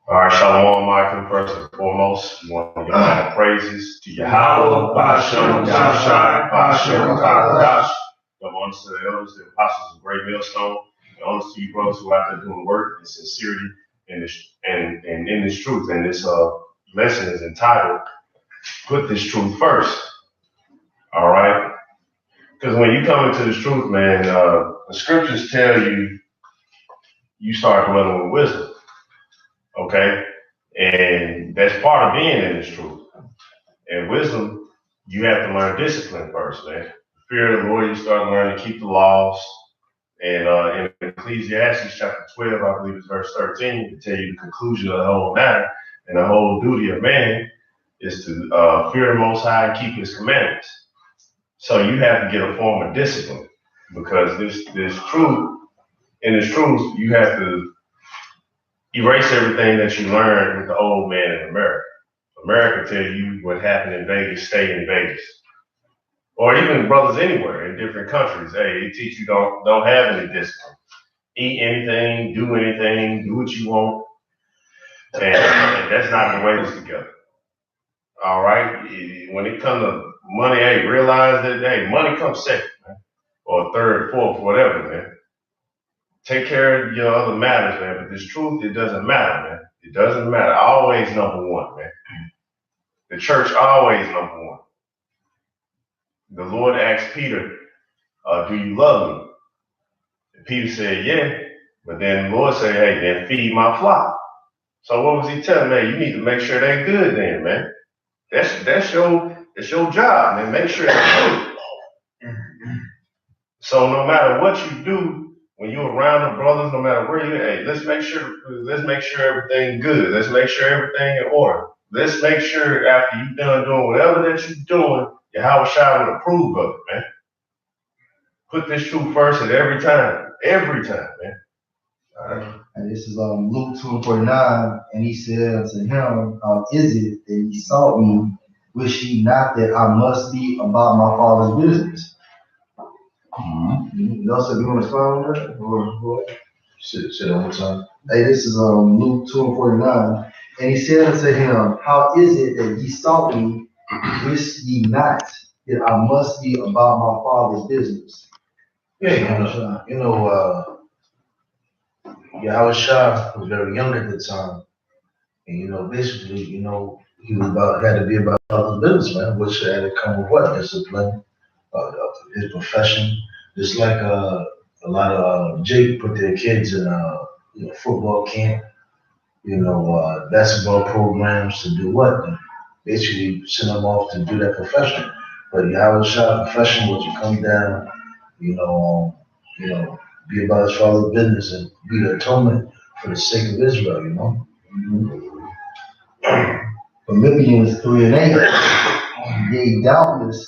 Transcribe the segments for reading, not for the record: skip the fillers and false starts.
All right, Shalom, Michael. First and foremost, we want to give all praises to Yahweh, Ba'ashem, Yahushai, Ba'ashem, Kadash. Give honors to the elders, the apostles of Great Millstone. And honors to you brothers who are out there doing work and sincerity in this truth. And this lesson is entitled, Put This Truth First. All right? Because when you come into this truth, man, the scriptures tell you start dwelling with wisdom. Okay? And that's part of being in this truth. And wisdom, you have to learn discipline first, man. Fear of the Lord, you start learning to keep the laws. And in Ecclesiastes chapter 12, I believe it's verse 13, to tell you the conclusion of the whole matter. And the whole duty of man is to fear the Most High and keep his commandments. So you have to get a form of discipline, because this truth, in this truth, you have to erase everything that you learned with the old man in America. America tell you what happened in Vegas, stay in Vegas. Or even brothers anywhere in different countries, hey, they teach you don't have any discipline. Eat anything, do what you want. And that's not the way it's together. All right? When it comes to money, hey, realize that, hey, money comes second, man. Or third, fourth, whatever, man. Take care of your other matters, man. But this truth, it doesn't matter, man. It doesn't matter. Always number one, man. The church always number one. The Lord asked Peter, do you love me? And Peter said, yeah. But then the Lord said, hey, then feed my flock. So what was he telling me? You need to make sure they're good then, man. That's your job, man. Make sure they're good. So no matter what you do, when you're around the brothers, no matter where you're at, let's make sure everything good. Let's make sure everything in order. Let's make sure after you're done doing whatever that you're doing, Yahweh Shai will approve of it, man. Put this truth first at every time, man. All right. And this is Luke 2:49, and he said unto him, how is it that ye sought me? Wish ye not that I must be about my Father's business? Mm-hmm. Also, do you want to respond on that? Or what? Say that one more time. Hey, this is Luke 2:49, and he said unto him, how is it that ye sought me? Wish ye not that I must be about my Father's business? Yeah, Yahweh Shai was very young at the time. And, basically, he was had to be about his business, man, which had to come with what? Discipline, his profession. Just like a lot of Jake put their kids in football camp, basketball programs to do what? Basically send them off to do that profession. But Yahweh Shai profession was to come down, be about his Father's business and be the atonement for the sake of Israel, Philippians 3:8, yea, doubtless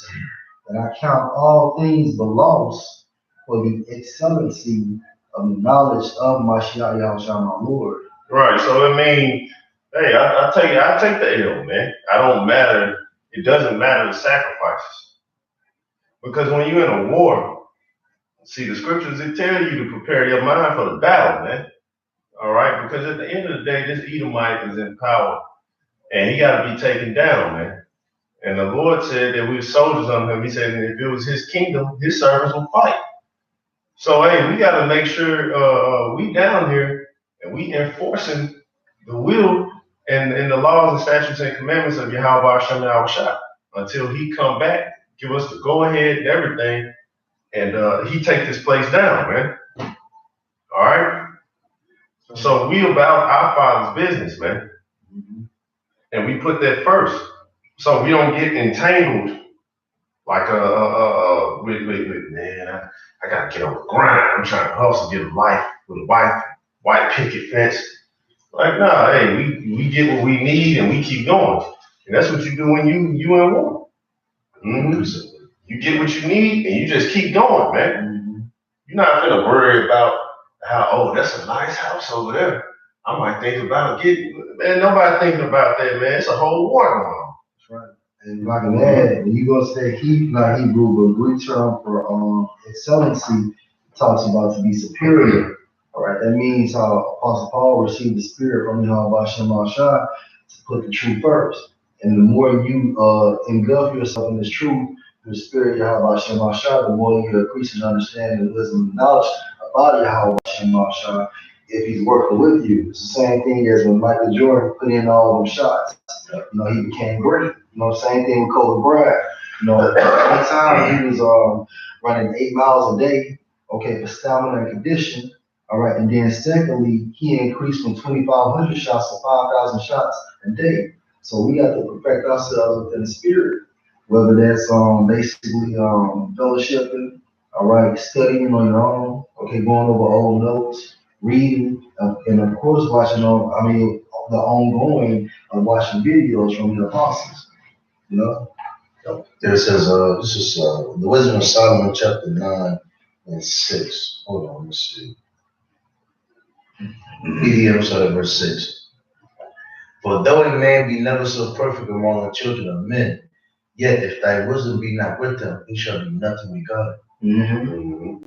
that I count all things but loss for the excellency of the knowledge of Mashiach Yahushua, my Lord. Right, so hey, I tell you, I take the L, man. It doesn't matter the sacrifices. Because when you're in a war, see, the scriptures, it tell you to prepare your mind for the battle, man. All right? Because at the end of the day, this Edomite is in power. And he got to be taken down, man. And the Lord said that we were soldiers under him. He said that if it was his kingdom, his servants will fight. So, hey, we got to make sure we down here and we enforcing the will and the laws and statutes and commandments of Yahweh Hashem Yahushua until he come back, give us the go-ahead and everything, and he take this place down, man. All right? So we about our Father's business, man. And we put that first. So we don't get entangled like man, I gotta get on the grind. I'm trying to hustle, get a life with a white picket fence. Like, nah, hey, we get what we need and we keep going. And that's what you do when you in war. Mm-hmm. You get what you need and you just keep going, man. Mm-hmm. You're not gonna worry about how, that's a nice house over there. I might think about man, nobody thinking about that, man. It's a whole war going on. That's right. And like that, when you go say not Hebrew, but Greek term for excellency talks about to be superior. All right, that means how Apostle Paul received the Spirit from Yahweh Shem Shai to put the truth first. And the more you engulf yourself in this truth, the Spirit Yahweh Shem Shai, the more you increase in understanding, wisdom, and knowledge about Yahweh Shem Shai. If he's working with you, it's the same thing as when Michael Jordan put in all them shots. You know, he became great. You know, same thing with Kobe Bryant. You know, at one time he was running 8 miles a day, okay, for stamina and condition. All right, and then secondly, he increased from 2,500 shots to 5,000 shots a day. So we got to perfect ourselves within the spirit, whether that's basically fellowshipping, all right, studying on your own, okay, going over old notes, reading, and of course watching the ongoing watching videos from the apostles, you know. There says, this is the Wisdom of Solomon, chapter 9 and 6. Hold on, let me see. BDM started verse 6. For though a man be never so perfect among the children of men, yet if thy wisdom be not with him, he shall be nothing with God. Mm-hmm.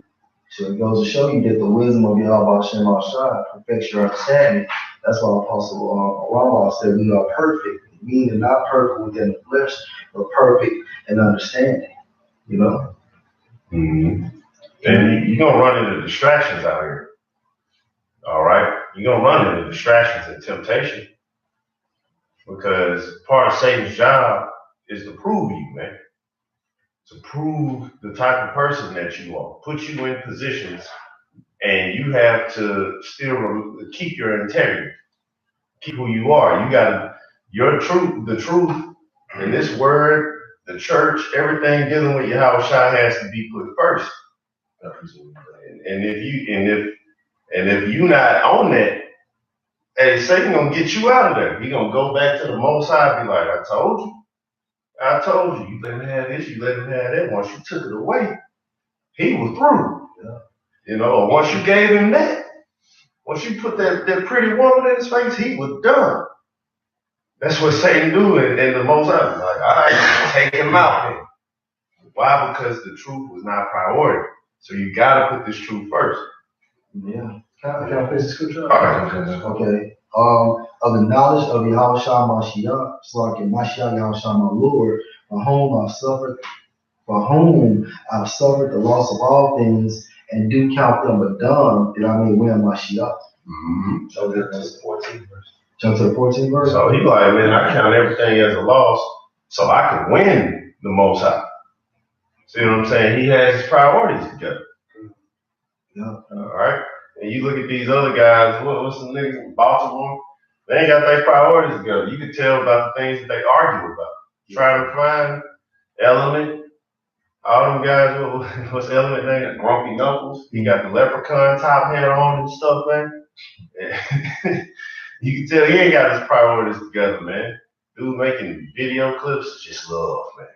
So it goes to show you that the wisdom of Yahweh Shem Shai perfects your understanding. That's why Apostle Rambam said we are perfect, meaning not perfect within the flesh, but perfect in understanding. You know? Mm-hmm. And you're going to run into distractions out here. All right? You're going to run into distractions and temptation. Because part of Satan's job is to prove you, man. To prove the type of person that you are. Put you in positions, and you have to still keep your integrity. Keep who you are. You got to, the truth, and this word, the church, everything dealing with Yahweh Shai has to be put first. And if you not on that, hey, Satan gonna get you out of there. He gonna go back to the Most High and be like, I told you. You let him have this, you let him have that. Once you took it away, he was through. Yeah. You know, once you gave him that, once you put that pretty woman in his face, he was done. That's what Satan do, and the Most High was like, all right, take him out then. Why? Because the truth was not priority. So you gotta put this truth first. Yeah. Can I finish the scripture? All right. Okay. Of the knowledge of Yahweh Shai Mashiach, it's like Mashiach Yahweh Shai my Lord, for whom I've suffered the loss of all things, and do count them but dung, that I may win Mashiach. Mm-hmm. So that's 14 verse. Jump to the 14th verse. So he like, man, I count everything as a loss, so I can win the Most High. See what I'm saying? He has his priorities together. Yeah. All right. And you look at these other guys, what's the niggas in Baltimore? They ain't got their priorities together. You can tell about the things that they argue about. Trying to find Element. All them guys, what's Element name? Grumpy Knuckles. He got the leprechaun top hat on and stuff, man. You can tell he ain't got his priorities together, man. Dude making video clips, just love, man.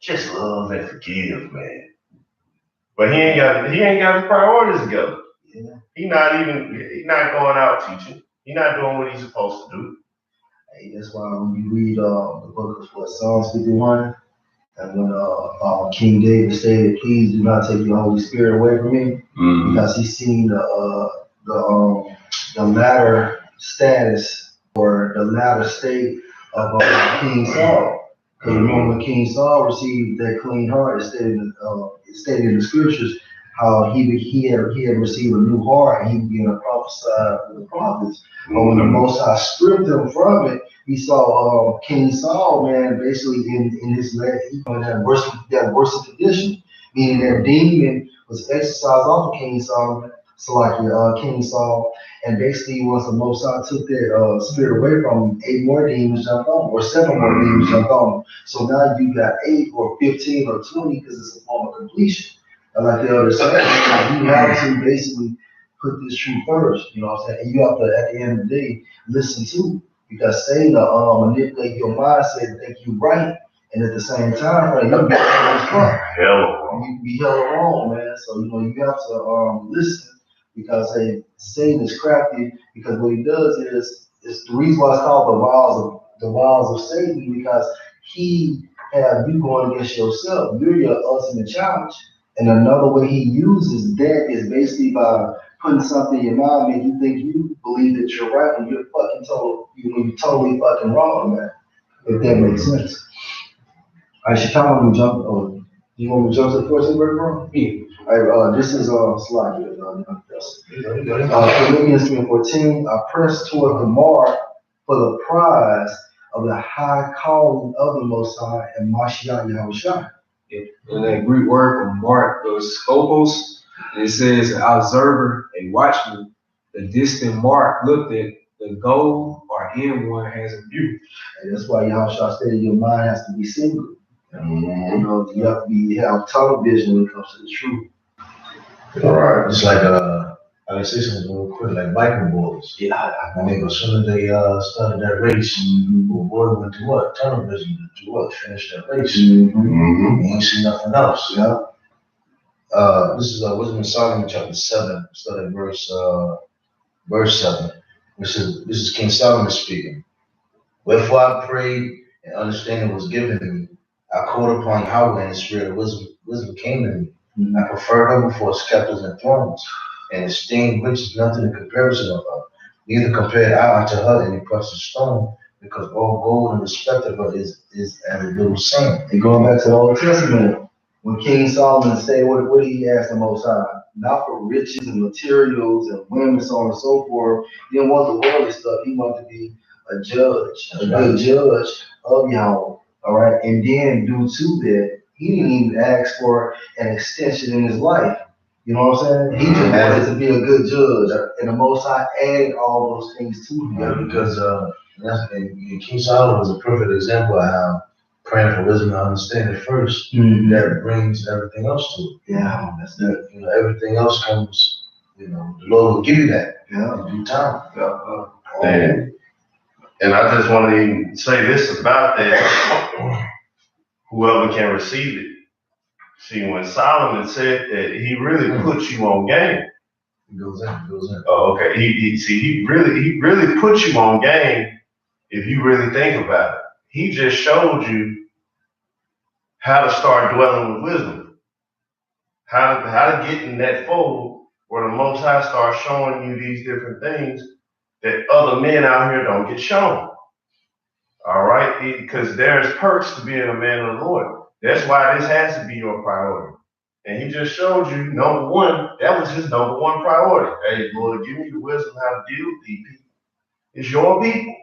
Just love and forgive, man. But he ain't got his priorities together. Yeah. He not going out teaching. He not doing what he's supposed to do. Hey, that's why when you read the book of Psalms 51, and when King David said, "Please do not take your Holy Spirit away from me," because he's seen the latter status or the latter state of King Saul. Because remember when King Saul received that clean heart, it stated in the scriptures how he had received a new heart and he began to prophesy with the prophets. But when the Most High stripped him from it, he saw King Saul, man, basically in his that worse condition, meaning that demon was exorcised off of King Solomon. So like King Saul, and basically once the Most High took that spirit away from him, 8 more demons jumped on him, or 7 more demons jumped on him. So now you got 8 or 15 or 20 because it's a form of completion. And like the other said, you have to basically put this truth first, you know what I'm saying? And you have to, at the end of the day, listen to, because Satan manipulate your mindset and think you right, and at the same time, right, you'll be wrong as fuck. You be hella wrong, man. So you have to listen. Because Satan is crafty, because what he does is the reason why it's called the wiles of Satan, because he have you going against yourself. You're your ultimate challenge. And another way he uses that is basically by putting something in your mind make you think you believe that you're right when you're totally fucking wrong, man. If that makes sense. All right, Chicago, we jump. Oh, you want me to jump to the question, bro? Yeah. All right, this is slide. Philippians 3:14. I press toward the mark for the prize of the high calling of the Most High and Mashiach Yahushua. And that Greek word for mark was scopos. And it says an observer, a watchman, the distant mark looked at, the goal or end one has in view. And that's why Yahushua stated your mind has to be single. You know, you have to have tunnel vision when it comes to the truth. All right. It's like I can say something real quick, like biker boys. Yeah, I mean, as soon as they started that race, the boy went to what? Tunnel vision to what? Finish that race. He ain't see nothing else. Yeah. This is Wisdom of Solomon chapter 7, starting verse 7. This is King Solomon speaking. Wherefore I prayed and understanding was given to me. I called upon Yahweh and the spirit of wisdom came to me. I preferred her before scepters and thrones, and esteemed riches nothing in comparison of her. Neither compared I unto her any precious stone, because all gold in respect of her is as a little sand. And going back to the Old Testament, when King Solomon said, what did he ask the Most High? Not for riches and materials and women, so on and so forth. He didn't want the worldly stuff. He wanted to be a judge, a good judge of Yahweh. All right. And then due to that, he didn't even ask for an extension in his life. You know what I'm saying? He just wanted to be a good judge. And the Most High added all those things to him. Yeah, because King Solomon was a perfect example of how praying for wisdom and understanding first, that brings everything else to it. Yeah, that's that. You know, everything else comes, you know, the Lord will give you that in due time. And I just want to even say this about that. Whoever can receive it. See, when Solomon said that, he really puts you on game. It goes in. Oh, okay. He really puts you on game if you really think about it. He just showed you how to start dwelling with wisdom. How to get in that fold where the Most High starts showing you these different things that other men out here don't get shown. All right? Because there's perks to being a man of the Lord. That's why this has to be your priority. And he just showed you, number one, that was his number one priority. Hey, Lord, give me the wisdom how to deal with these people. It's your people.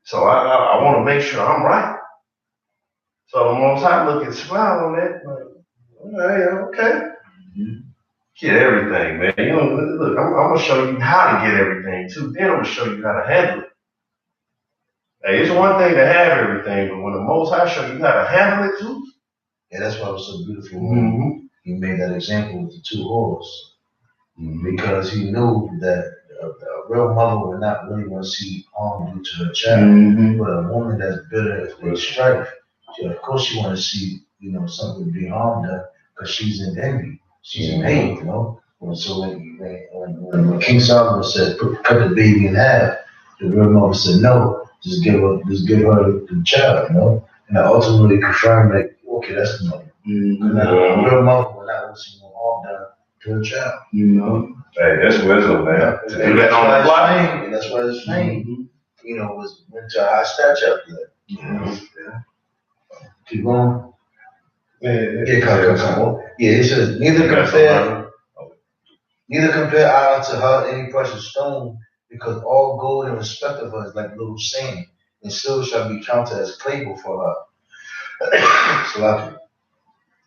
So I want to make sure I'm right. So the Most High look and smile on that. Like, okay. Get everything, man. You know, look, I'm going to show you how to get everything, too. Then I'm going to show you how to handle it. Hey, it's one thing to have everything, but when the Most High show you how to handle it, too. Yeah, that's why it was so beautiful when he made that example with the two whores. Because he knew that a real mother would not really want to see harm due to her child. But a woman that's bitter if they strife, of course she want to see, you know, something be harmed her because she's in envy. She's in pain, you know. And so when King Solomon said, cut the baby in half, the real mother said, no, just give her the child, you know. And I ultimately confirmed that, okay, that's the mother. A real mother will not want to see no harm done to her child. You know. Hey, that's wisdom, man. To do that on the fly. And that's why his fame, you know, went to a high stature up there. Keep going. Come. Yeah, it says neither compare I unto her any precious stone, because all gold in respect of her is like little sand, and silver shall be counted as clay before her. So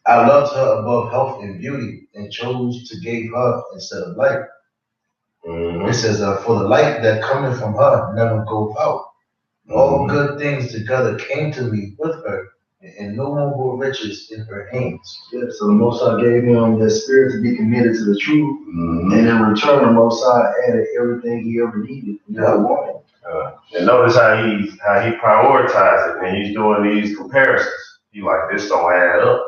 I loved her above health and beauty, and chose to give her instead of light. It says, for the light that cometh from her never goes out. All good things together came to me with her, and no more riches in her hands. Yeah, so the Most High gave him the spirit to be committed to the truth, and in return, the Most High added everything he ever needed. And notice how he prioritized it, and he's doing these comparisons. He like, this don't add up.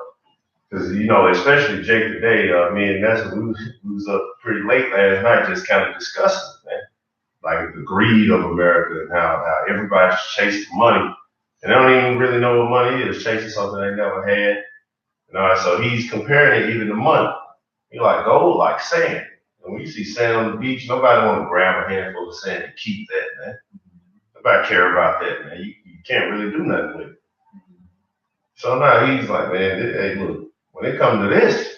Because, you know, especially Jake today, me and Nessa, we was up pretty late last night just kind of discussing it, man. Like the greed of America and how everybody just chases money. And they don't even really know what money is, chasing something they never had. You know, so he's comparing it even to money. He like gold, like sand. And when you see sand on the beach, nobody want to grab a handful of sand and keep that, man. Nobody care about that, man. You can't really do nothing with it. So now he's like, man, hey, look, when it comes to this,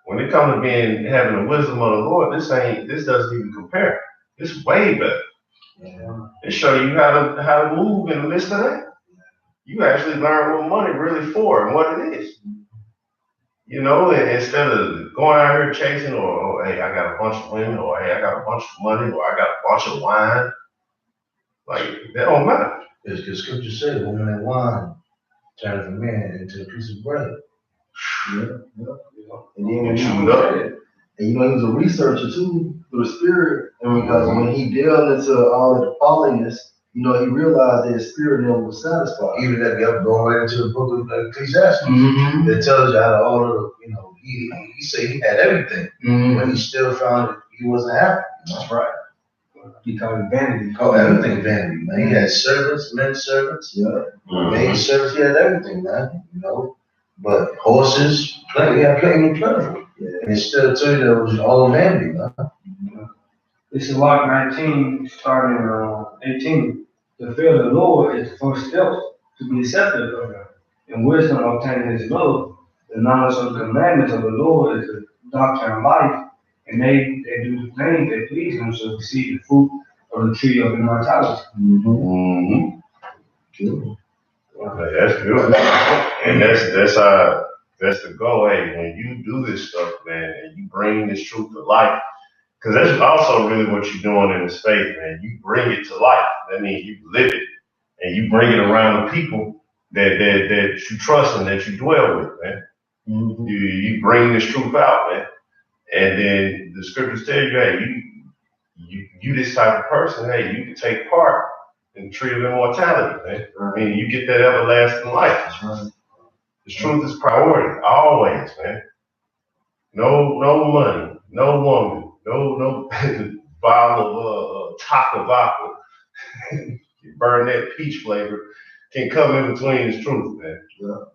when it comes to having the wisdom of the Lord, this doesn't even compare. It's way better. Yeah. It shows you how to move in the midst of that. You actually learn what money really for and what it is. You know, and instead of going out here chasing, or hey, I got a bunch of women, or hey, I got a bunch of money, or I got a bunch of wine. Like, that don't matter. As the scripture said, woman and wine turns a man into a piece of bread. Yeah. And then You chew it up. And you know, he was a researcher too, through the spirit. And because when he delved into all of the fallenness, you know, he realized that his spirit never was satisfied. Even that going right into the book of Ecclesiastes, Mm-hmm. that tells you out of all of the, you know, he said he had everything, but he still found that he wasn't happy. That's right. He called it vanity. He called everything vanity, man. He had servants, men servants, maid servants, he had everything, man, you know. But horses, he had plenty plentiful. Yeah. And it still told you that it was all vanity, man. This is Mark 19, starting 18. The fear of the Lord is the first step to be accepted of Him. And wisdom obtaining His love. The knowledge of the commandments of the Lord is the doctrine of life. And they do the things that please Him shall receive the fruit of the tree of immortality. Mm-hmm. Okay, that's good. And that's the goal. Hey, when you do this stuff, man, and you bring this truth to life, because that's also really what you're doing in this faith, man. You bring it to life. That means you live it, and you bring it around the people that you trust and that you dwell with, man. Mm-hmm. You bring this truth out, man. And then the scriptures tell you, hey, you this type of person, hey, you can take part in the tree of immortality, man. I mean, you get that everlasting life. Right. The truth is priority, always, man. No money, no woman, no bottle of top of vodka. You burn that peach flavor, can come in between this truth, man. Yeah.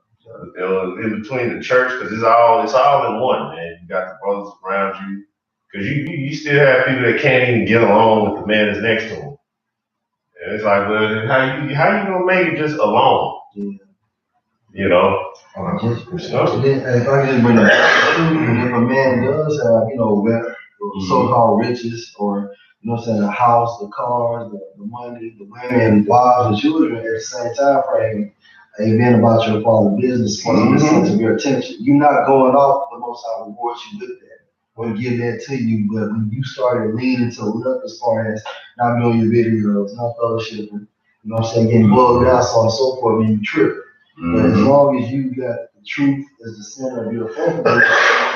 You know, in between the church, because it's all in one, man. You got the brothers around you, because you still have people that can't even get along with the man that's next to them. And it's like, well, how you gonna make it just alone? Yeah. You know? And then, if I can just bring it back, if a man does have, you know, so-called riches, or, you know what I'm saying, the house, the cars, the money, the women, the wives, the children, at the same time frame, amen, about your father's business, supposed to be the center of your attention. You're not going off, the Most High rewards you with that. We'll give that to you, but when you started leaning to the left as far as not doing your videos, not fellowshipping, you know what I'm saying, getting bugged out, so on and so forth, and you trip. But as long as you got the truth as the center of your focus,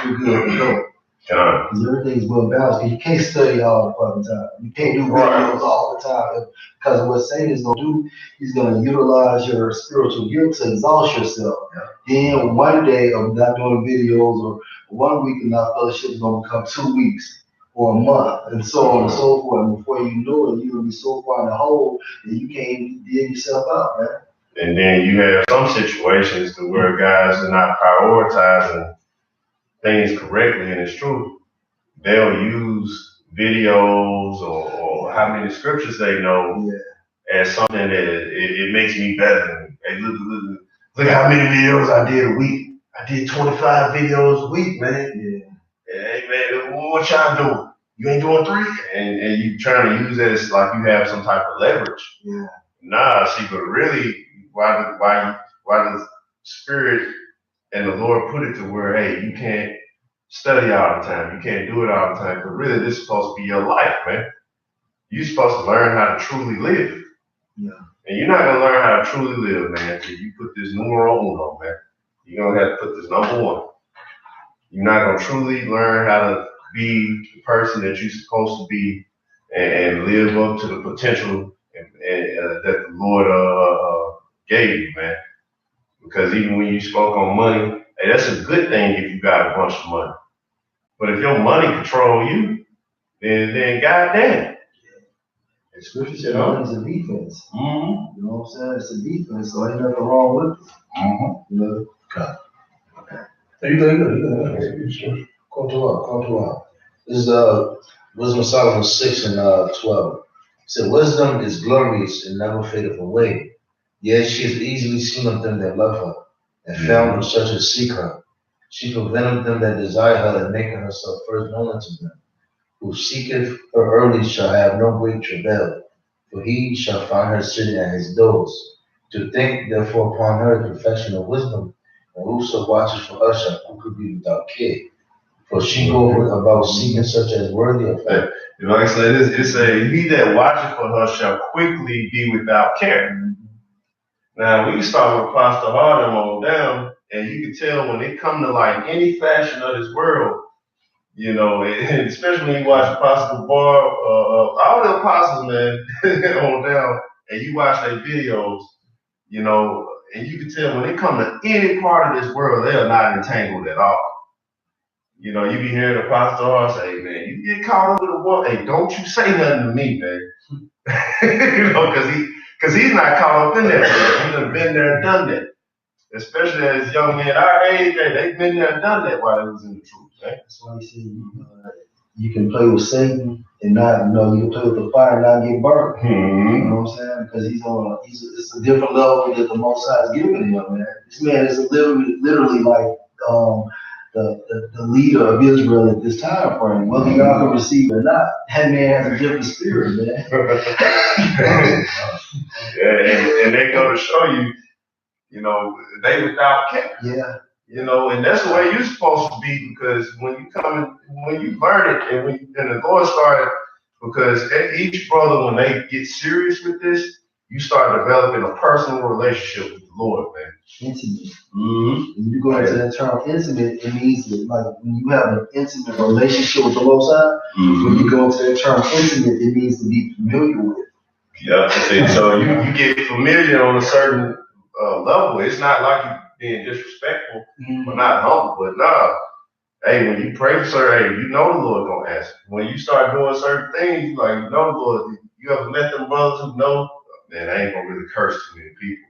you're good to go. Because everything's well balanced. You can't study all the fucking time. You can't do videos all the time. Because what Satan's gonna do, he's gonna utilize your spiritual gift to exhaust yourself. Yeah. Then one day of not doing videos, or 1 week of not fellowship, is gonna become 2 weeks or a month, and so on and so forth. And before you know it, you're gonna be so far in the hole that you can't even dig yourself out, man. And then you have some situations to where guys are not prioritizing things correctly, and it's true. They'll use videos or how many scriptures they know as something that it makes me better than, hey, look how many videos I did a week. I did 25 videos a week, man. Yeah. Hey, man, what y'all doing? You ain't doing 3? And you trying to use that as like you have some type of leverage. Yeah. Nah, see, but really, why the Spirit and the Lord put it to where, hey, you can't study all the time. You can't do it all the time. But really, this is supposed to be your life, man. You're supposed to learn how to truly live. Yeah. And you're not going to learn how to truly live, man, until you put this numero uno, man. You're going to have to put this number 1. You're not going to truly learn how to be the person that you're supposed to be and live up to the potential that the Lord gave you, man. Because even when you spoke on money, hey, that's a good thing if you got a bunch of money. But if your money control you, then goddamn. The scripture said money's a defense. Mm-hmm. You know what I'm saying? It's a defense, so ain't nothing wrong with it. Mm-hmm. You know? Okay. You good. Call to up. This is Wisdom of Solomon 6 and 12. It said, wisdom is glorious and never fadeth away. Yet she is easily seen of them that love her, and found of such as seek her. She preventeth them that desire her, and maketh herself first known unto them. Who seeketh her early shall have no great travail, for he shall find her sitting at his doors. To think therefore upon her the perfection of wisdom, and whoso watches for her shall quickly be without care. For she goeth about seeking such as worthy of her. Like I said, it's a he that watcheth for her shall quickly be without care. Now we start with Pastor Harden on down, and you can tell when it come to like any fashion of this world, you know, and especially when you watch Apostle Bar, all the apostles, man, on down, and you watch their videos, you know, and you can tell when they come to any part of this world, they are not entangled at all. You know, you be hearing Apostle R say, man, you get caught up with a woman, hey, don't you say nothing to me, man. You know, because he's not caught up in that. He done been there and done that. Especially as young men our age, they've been there and done that while they was in the truth, man. That's why he said you can play with Satan and not, you know, you can play with the fire and not get burnt. You know what I'm saying? Because it's a different level that the Most High is giving him, man. This man is literally like the leader of Israel at this time frame. Whether y'all can receive it or not, that man has a different spirit, man. Yeah, and they go to show you, you know, they without care. Yeah. You know, and that's the way you're supposed to be, because when you learn it, and the Lord started, because each brother, when they get serious with this, you start developing a personal relationship with the Lord, man. Intimate. Mm-hmm. When you go into that term intimate, it means that, like, when you have an intimate relationship with the Most High, when you go into that term intimate, it means to be familiar with. Yeah, so you get familiar on a certain level. It's not like you being disrespectful, but not humble. But nah, hey, when you pray for certain, hey, you know the Lord gonna answer. When you start doing certain things, like, you know the Lord. You ever met them brothers who know, man, I ain't gonna really curse too many people,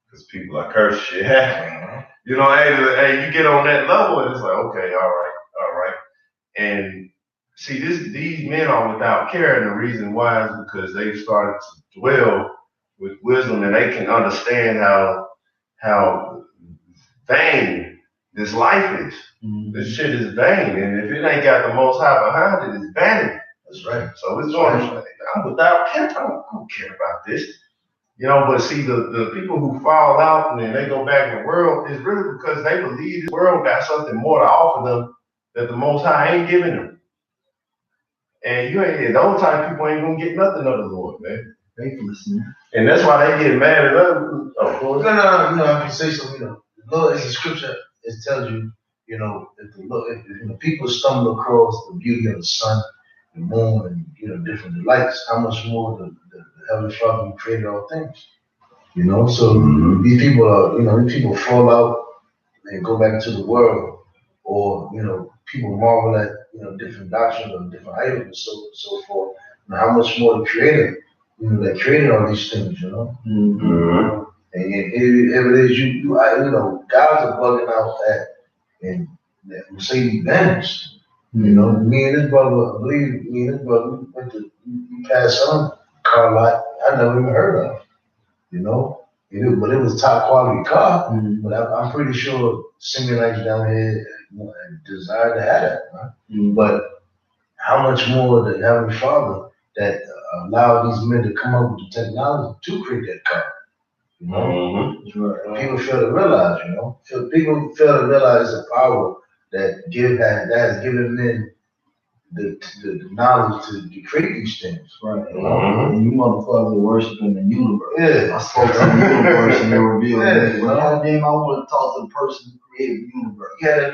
because people are curse shit happen. You know, hey, you get on that level, and it's like, okay, all right. And see, these men are without care, and the reason why is because they've started to dwell with wisdom, and they can understand how vain this life is. This shit is vain, and if it ain't got the Most High behind it, it's vanity. That's right. So it's going, I'm without care. I don't care about this. You know, but see, the people who fall out and then they go back in the world is really because they believe the world got something more to offer them that the Most High ain't giving them. And those type of people ain't gonna get nothing of the Lord, man. Faithless, man. And that's why they get mad at us. No, I can say something, you know. The Lord is a scripture, it tells you, you know, if people stumble across the beauty of the sun, the moon, and, you know, different lights, how much more the Heavenly Father who created all things. You know, so these people fall out and go back into the world, or, you know, people marvel at, you know, different doctrines or different idols and so forth. And how much more the Creator, you know, that created all these things, you know. And here it is, you know, guys are bugging out and that Mercedes Benz. You know, me and this brother, we went to, we passed some car lot I never even heard of, you know. But it was top quality car. But I'm pretty sure Simulates down here desire to have that, right? But how much more the Heavenly Father that allowed these men to come up with the technology to create that car, you know? People fail to realize, you know. People fail to realize the power that has given men the knowledge to create these things. Right. And you motherfuckers are worshiping the universe. Yeah. I spoke to the universe and they revealed me. Well, goddamn, I want to talk to the person who created the universe. Yeah, that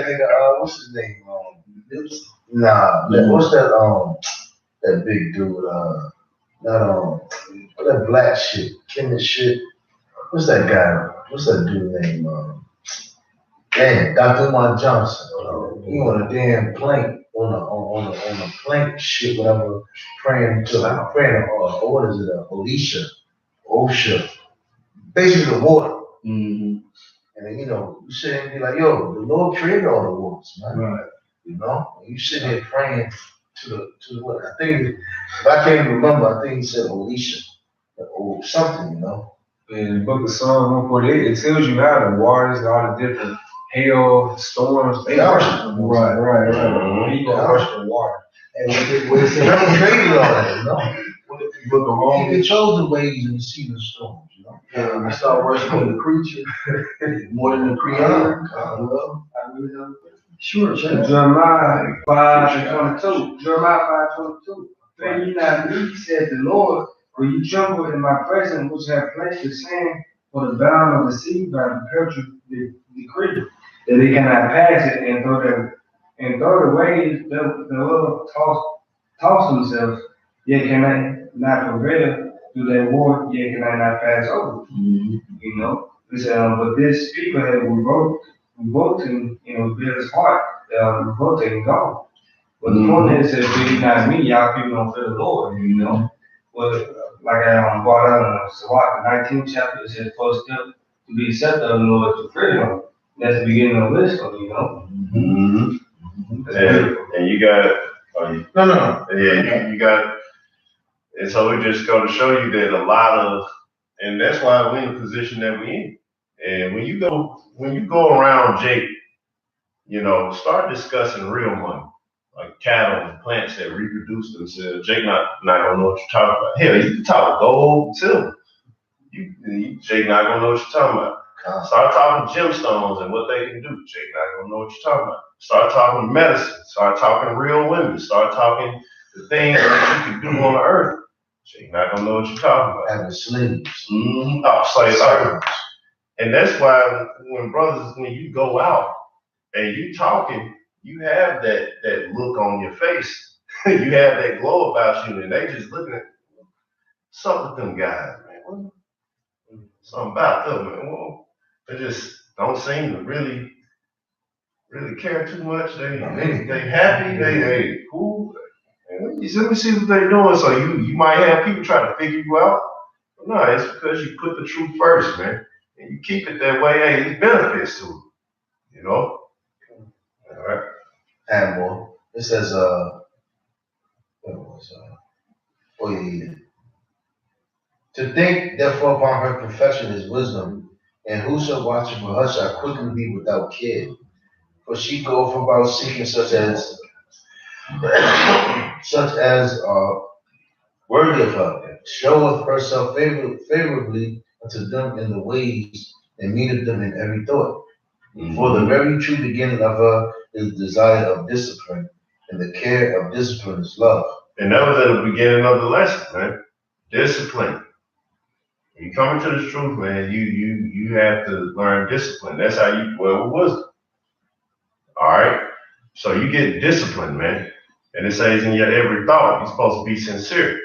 nigga, what's his name? What's that big dude? That black shit, Kemet shit. What's that guy? What's that dude name? Dr. Umar Johnson. He on a damn plank on a plank shit, whatever. Praying what is it? OSHA. Basically the water. And then, you know, you sit and be like, yo, the Lord created all the water. moments, man. Right. You know, you sit here praying to the what? I think if I can't remember, I think he said Alicia or something, you know. In the book of Psalm 148, it tells you how the waters, all the different hail, storms, they Yeah. worship the Most High. Mhm. You gonna worship the water. And what it said, He created all that, you know. book of He Romans, controls the waves and the sea and the storms, you know. and you start worshiping the creature more than the creator. Well, sure, check. Jeremiah 5:22. Jeremiah 5:22. Fear ye not me, said the Lord, for you tremble in my presence, which have placed the sand for the bound of the sea by the perpetual decree, that they cannot pass it, and though the waves thereof toss themselves, yet cannot not prevail, do they war, yet cannot not pass over. You know, it said, but this people have revolting, build his heart, revolting and gone. But the point is, if it's not me, y'all people don't fear the Lord, you know. But like I brought out in Sirach, the 19th chapter, it says, first step to be accepted of the Lord is to fear him. That's the beginning of wisdom, you know. Mhm. That's beautiful. And you got, No. yeah, you got, and so it just go to show you that a lot of, and that's why we're in the position that we're in. And when you go around Jake, start discussing real money, like cattle and plants that reproduce themselves. Jake not gonna know what you're talking about. Hell, you can talk gold and silver. Jake not gonna know what you're talking about. Start talking gemstones and what they can do. Jake not gonna know what you're talking about. Start talking medicine. Start talking real women. Start talking the things that you can do on the earth. Jake not gonna know what you're talking about. Having slaves. Mm-hmm. Oh, slaves. And that's why when you go out and you talking, you have that look on your face. You have that glow about you, and they just looking at something with them guys, man. Something about them, man. Well, they just don't seem to really care too much. They happy. They cool. And let me see what they're doing. So you might have people trying to figure you out. But no, it's because you put the truth first, man, and you keep it that way. Hey, there's benefits to it, you know. All right. And more. It says, to think therefore upon her perfection is wisdom, and whoso watcheth for her shall quickly be without care. For she goeth about seeking such as are worthy of her, showeth herself favorably unto them in the ways, and meeteth them in every thought. For the very true beginning of her is the desire of discipline, and the care of discipline is love. And that was at the beginning of the lesson, man. Discipline. When you come into the truth, man, you have to learn discipline. That's how you dwell with wisdom. All right? So you get discipline, man. And it says in your every thought, you're supposed to be sincere.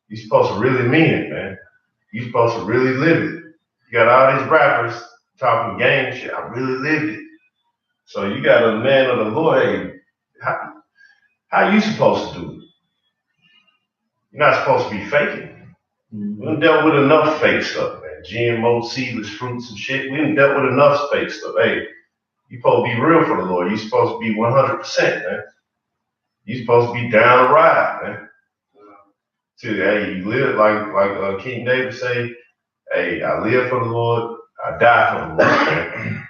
You're supposed to really mean it, man. You're supposed to really live it. You got all these rappers talking gang shit. I really lived it. So you got a man of the Lord. Hey, how you supposed to do it? You're not supposed to be faking. We done dealt with enough fake stuff, man. GMO, seedless fruits and shit. We done dealt with enough fake stuff. Hey, you supposed to be real for the Lord. You supposed to be 100%, man. You supposed to be down the ride, man. Hey, you live like King David say, hey, I live for the Lord, I die for the Lord, man.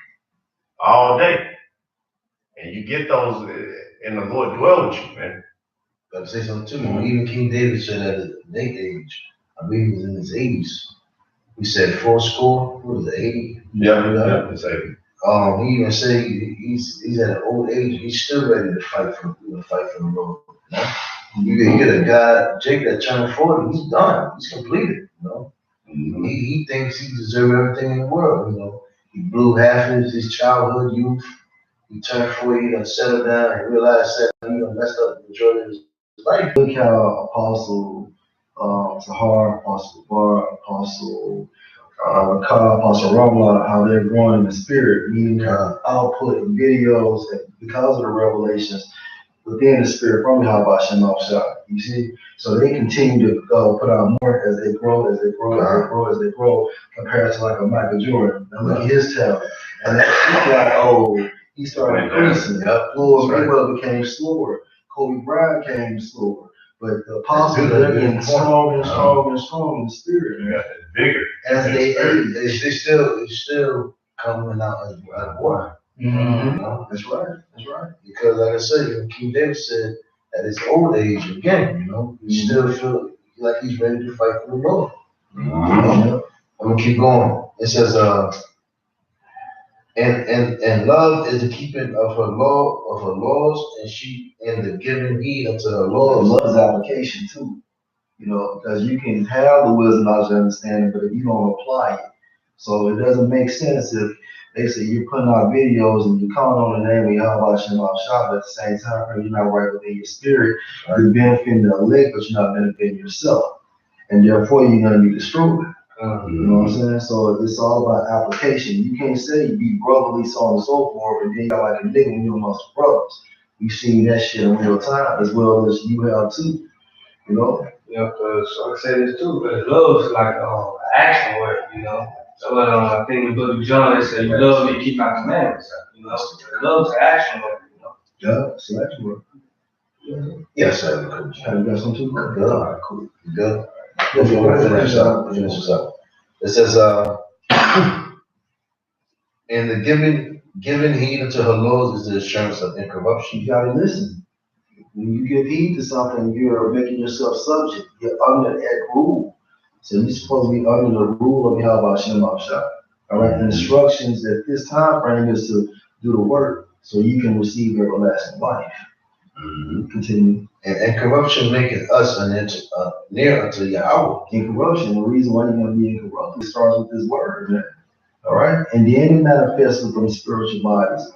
All day. And you get those, and the Lord dwell with you, man. Got to say something too. Even King David said at a late age, I believe he was in his 80s. He said 4 what was it, 80? Yeah, it's 80. He even said he's at an old age, he's still ready to fight for the Lord. You know? You get a guy, Jake, that turned 40, he's done, he's completed, you know. He thinks he deserves everything in the world, you know. He blew half of his childhood youth. He turned 40, he done settled down and realized that he done messed up the majority of his life. Look how Apostle Tahar, Apostle Bar, Apostle Kyle, Apostle Ramla, how they're growing in the spirit, meaning their output in videos because of the revelations within the spirit from Yahweh Shem Shah. You see? So they continue to put out more as they grow, compared to like a Michael Jordan. Now look at his talent. And he's like, oh, He started Went down. increasing. Yep. Floyd That's right. Mayweather became slower. Kobe Bryant became slower. But the apostles, That's they're good. getting stronger and stronger and stronger in the spirit, You man. got that vigor. As they age. It's still coming out as one. Mm-hmm. That's right. That's right. Because like I said, King David said at his old age again, he still feel like he's ready to fight for the Lord. Mhm. I'm gonna keep going. It says, and love is the keeping of her laws, and the giving heed unto her Lord laws. loves application too. Because you can have the wisdom, knowledge, and understanding, but if you don't apply it, so it doesn't make sense if they say you're putting out videos and you're calling on the name of Yahweh Shem Shah, but at the same time, you're not right within your spirit. You're benefiting the elect, but you're not benefiting yourself, and therefore you're going to be destroyed. You know what I'm saying? So it's all about application. You can't say you be brotherly, so on and so forth, and then you got like a nigga when you're amongst brothers. We've seen that shit in real time as well as you have too. Yeah, because like I said this too, because love is like action word, So I think in the book of John it said, "You love me, keep my commandments." Love is an action word, Yeah, so that's what. Yes, sir. You got some too? Good. All right, cool. Good. Finish this up. It says, and the giving heed unto her laws is the assurance of incorruption. You gotta listen. When you give heed to something, you're making yourself subject. You're under that rule. So you're supposed to be under the rule of Yahweh Shem Shah. All right, the instructions at this time frame is to do the work so you can receive everlasting life. Continue. And corruption maketh us near unto Yahweh. Incorruption, the reason why you're going to be incorruptible, it starts with this word, man. All right? And then it manifests from spiritual bodies,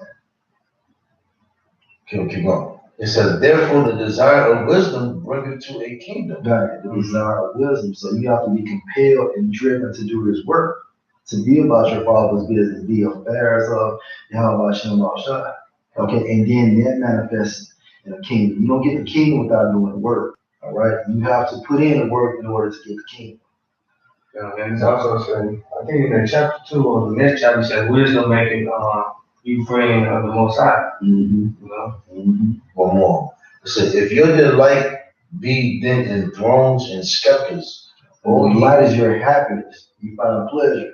man. Okay, keep going. It says, therefore, the desire of wisdom bringeth to a kingdom. Right, the desire of wisdom. So you have to be compelled and driven to do this work, to be about your father's business, the affairs of Yahweh Shem Shah. Okay, and then that manifests in a kingdom. You don't get the kingdom without doing the work. All right, you have to put in the work in order to get the kingdom. And it's also saying, I think in chapter 2 or the next chapter, it says, wisdom making you bring of the Most High. One more. It says, if your delight be then in thrones and scepters, Delight is your happiness. You find pleasure.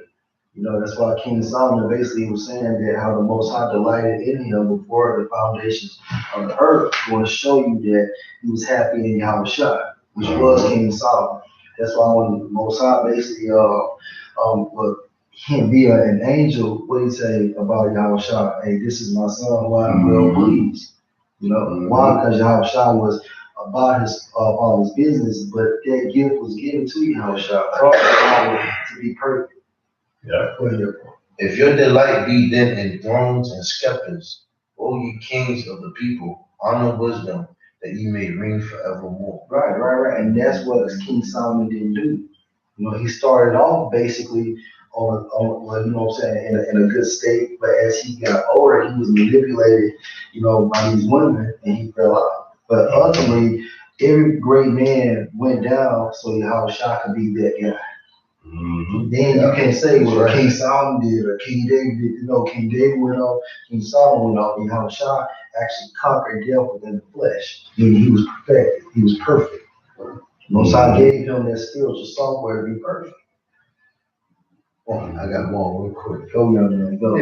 That's why King Solomon basically was saying that how the Most High delighted in him before the foundations of the earth. I want to show you that he was happy in Yahweh Shah, which was King Solomon. That's why when the Most High basically him be an angel, what he say about Yahweh Shah? Hey, this is my son who I am well pleased. Why? Because Yahweh Shah was about his father's business, but that gift was given to Yahweh Shah to be perfect. Yeah. If your delight be then in thrones and scepters, O ye kings of the people, honor wisdom, that ye may reign forevermore. Right. And that's what King Solomon didn't do. He started off basically on in a good state, but as he got older, he was manipulated, by these women, and he fell out. But ultimately, every great man went down so Yahweh Shah could be that guy. Then you can't say what King Solomon did or King David did. King David went on, King Solomon went on. Yahweh Shah actually conquered death within the flesh. Meaning he was perfected. He was perfect. Most High gave him that spiritual software to be perfect. I got one real quick. Go, young man, go.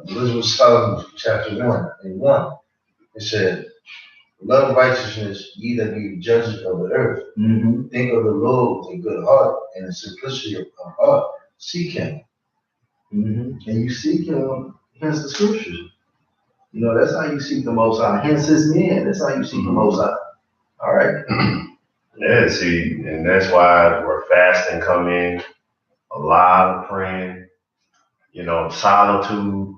Elizabeth Solomon, chapter 1. It said, love righteousness, ye that be judges of the earth. Think of the Lord with a good heart and the simplicity of heart. Seek him. And you seek him, hence the scriptures. That's how you seek the Most High. Hence his men. That's how you seek the Most High. All right. Yeah, see, and that's why we're fasting come in, a lot of praying, solitude,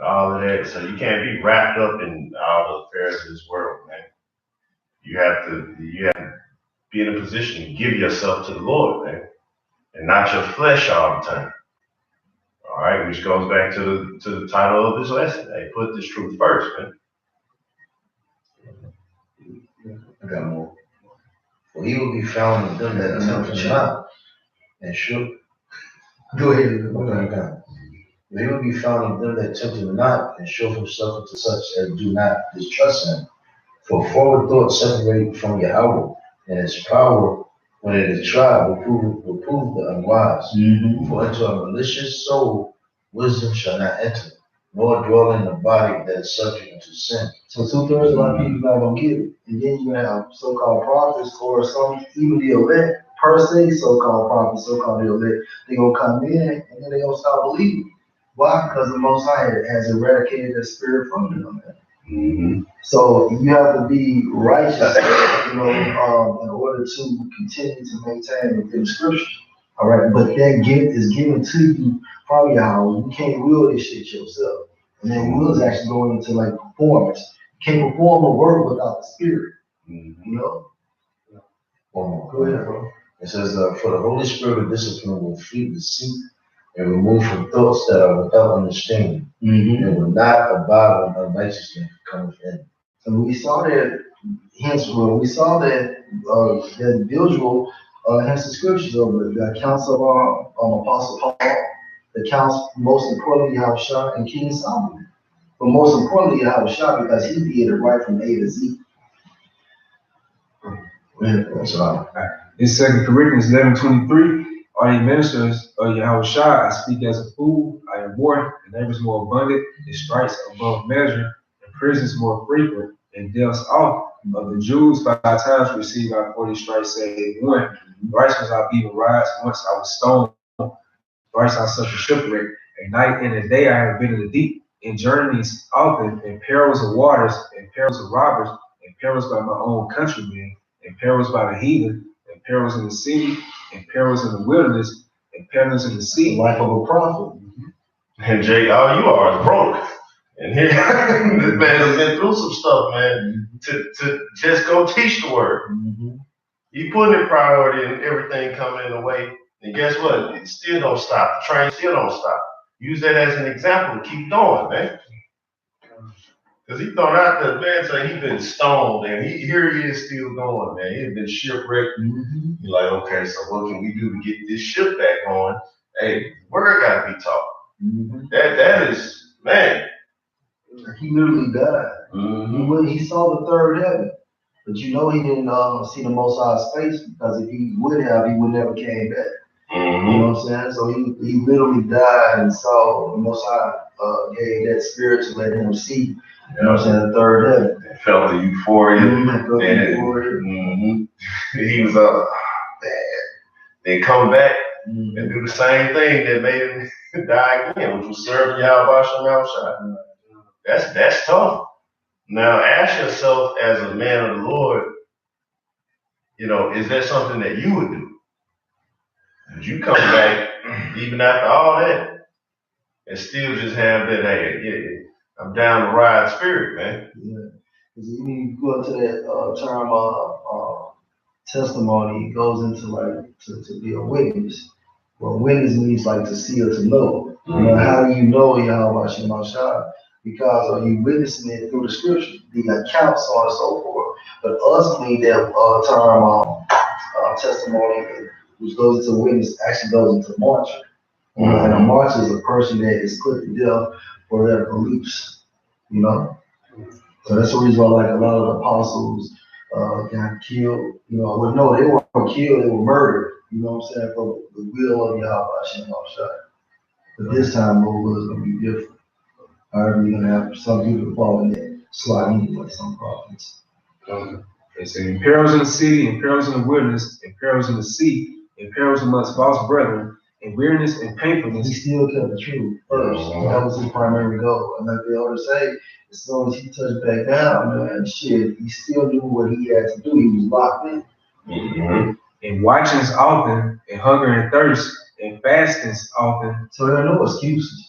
all of that. So you can't be wrapped up in all the affairs of this world, man. You have to be in a position to give yourself to the Lord, man, and not your flesh all the time. All right, which goes back to the title of this lesson. Hey, put this truth first, man. I got more. For he will be found in them that tempt him not, and shook. Go ahead. Okay. He will be found in them that tempt him not, and show himself unto such as do not distrust him. For forward thoughts separate from Yahweh, and its power, when it is tried, will prove the unwise. For into a malicious soul wisdom shall not enter, nor dwell in the body that is subject unto sin. So 2/3 of our people not gonna get it. And then you have so-called prophets or some even the elect, per se, so-called prophets, so-called the elect, they gonna come in and then they gonna stop believing. Why? Because the Most High has eradicated that spirit from them. So you have to be righteous, in order to continue to maintain within Scripture. All right, but that gift is given to you from Yahweh. You can't will this shit yourself. And then will is actually going into like performance. You can't perform a work without the Spirit. You know? One more. Go ahead, bro. It says, for the Holy Spirit of discipline will flee deceit and remove from thoughts that are without understanding, and will not abide when unrighteousness cometh in. And we saw that, we saw that that visual, hence the scriptures of the accounts of our Apostle Paul, the accounts most importantly Yahushua and King Solomon. But most importantly Yahushua because he did it right from A to Z. That's right. In 2 Corinthians 11:23, are ye ministers of Yahushua? I speak as a fool. I am more, and neighbors more abundant, and stripes above measure, and prisons more frequent, and deaths oft. Of the Jews 5 times received I 40 stripes, save one. Thrice was I beaten rods, once I was stoned, thrice I suffered shipwreck. A night and a day I have been in the deep, in journeys often, in perils of waters, in perils of robbers, in perils by my own countrymen, in perils by the heathen, in perils in the city, in perils in the wilderness, in perils in the The sea. life of a prophet. And Jake, all you are is broke. And here, this man has been through some stuff, man, to just go teach the word. You putting in priority and everything coming in the way. And guess what? It still don't stop. The train still don't stop. Use that as an example to keep going, man. Because he thought out the man say he been stoned and here he is still going, man. He had been shipwrecked. You're like, okay, so what can we do to get this ship back going? Hey, word gotta be taught. That is, man. He literally died. He saw the third heaven. But you know he didn't see the Most High's face because if he would have, he would never came back. You know what I'm saying? So he literally died and saw the Most High gave that spirit to let him see. You know what I'm saying? The third heaven. Felt the euphoria. Euphoria. He was man. Then come back and do the same thing that made him die again, which was serving Yahweh Shem. That's tough. Now ask yourself as a man of the Lord, is that something that you would do? Would you come back even after all that and still just have that, hey, I'm down the ride spirit, man? Yeah. Because even if you go into that term testimony, it goes into like to be a witness. Well, witness means like to see or to know. How do you know Yahweh Shem Shai? Because are you witnessing it through the scripture, the accounts, so on and so forth. But ultimately, that term testimony, which goes into witness, actually goes into martyr. And a martyr is a person that is put to death for their beliefs. So that's the reason why, like a lot of the apostles got killed. Well, no, they weren't killed; they were murdered. You know what I'm saying? For the will of Yahweh Shem Shai. But this time, the will is going to be different. However, you're gonna have some people fall in that slot anyway, some prophets. It's in perils in the city, in perils in the wilderness, in perils in the sea, in perils amongst false brethren, in weariness and painfulness. He still kept the truth first. That was his primary goal. And like the elders say, as soon as he touched back down, man, shit, he still knew what he had to do. He was locked in. In watchings often, in hunger and thirst, in fastings often. So there are no excuses.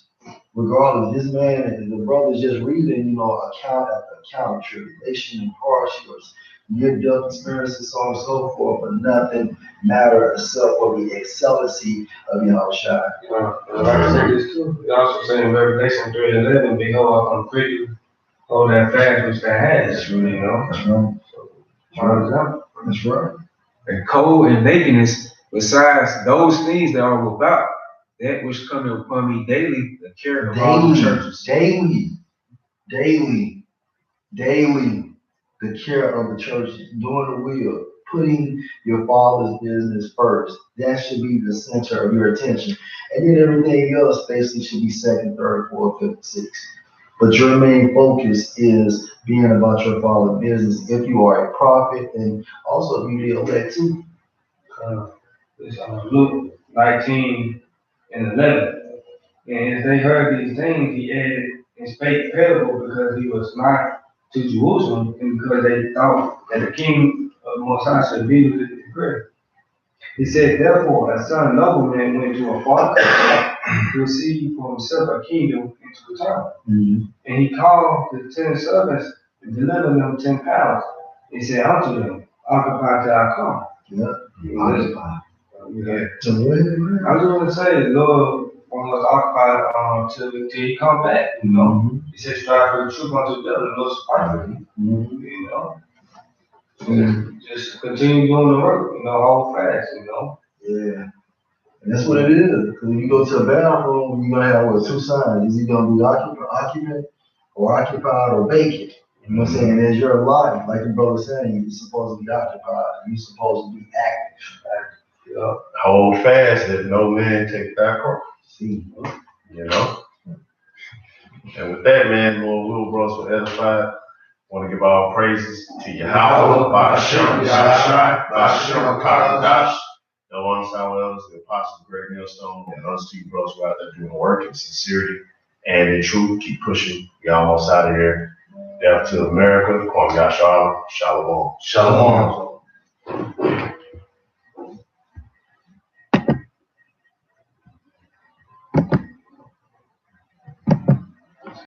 Regardless, this man and the brothers just reading, account after account of tribulation and hardships, near-death experiences, so on and so forth, but nothing matter except for the excellency of Yahushua. Like I said this too. It also saying in Revelation 3:11, behold, I come quickly, hold that fast which thou hast, That's right. That's right. And cold and nakedness, besides those things that are without, that which cometh upon me daily, the care of all the churches. Daily, the care of the church, doing the will, putting your Father's business first. That should be the center of your attention. And then everything else basically should be second, third, fourth, fifth, sixth. But your main focus is being about your Father's business. If you are a prophet, and also if you be elect too. It's Luke 19 and 11. And as they heard these things, he added and spake parable because he was not to Jerusalem, and because they thought that the king of Mosiah should be with the prayer. He said, therefore, a son nobleman went to a far country to receive for himself a kingdom and to return. Mm-hmm. And he called the 10 servants and delivered them 10 pounds. He said unto them, occupy till I come. Yeah. So go ahead, man. I was going to say, the Lord was occupied till he come back, you know. Mhm. He said, strive for the truth unto the Lord, and Lord's perfect, Mhm. you know. Mhm. Just continue doing the work, you know, hold fast, you know. Yeah. And that's what it is. Because when you go to a bathroom, you're gonna have what, two signs. Is it gonna be occupant or occupied or vacant? You know what I'm saying? And as your life, like your brother saying, you're supposed to be occupied. You're supposed to be active. Yeah. Hold fast that no man take back off. See. You know? And with that, man, Lord will bros were edified. Want to give all praises to Yahweh, Ba'ashem, Yahshai, Ba'ashem, Kakadash, the alongside elders, the apostles, Greg Millstone, and us two bros who are out there doing the work in sincerity and in truth. Keep pushing. Y'all almost out of here. Down to America. Kwame Yashala. Shalom. Shalom.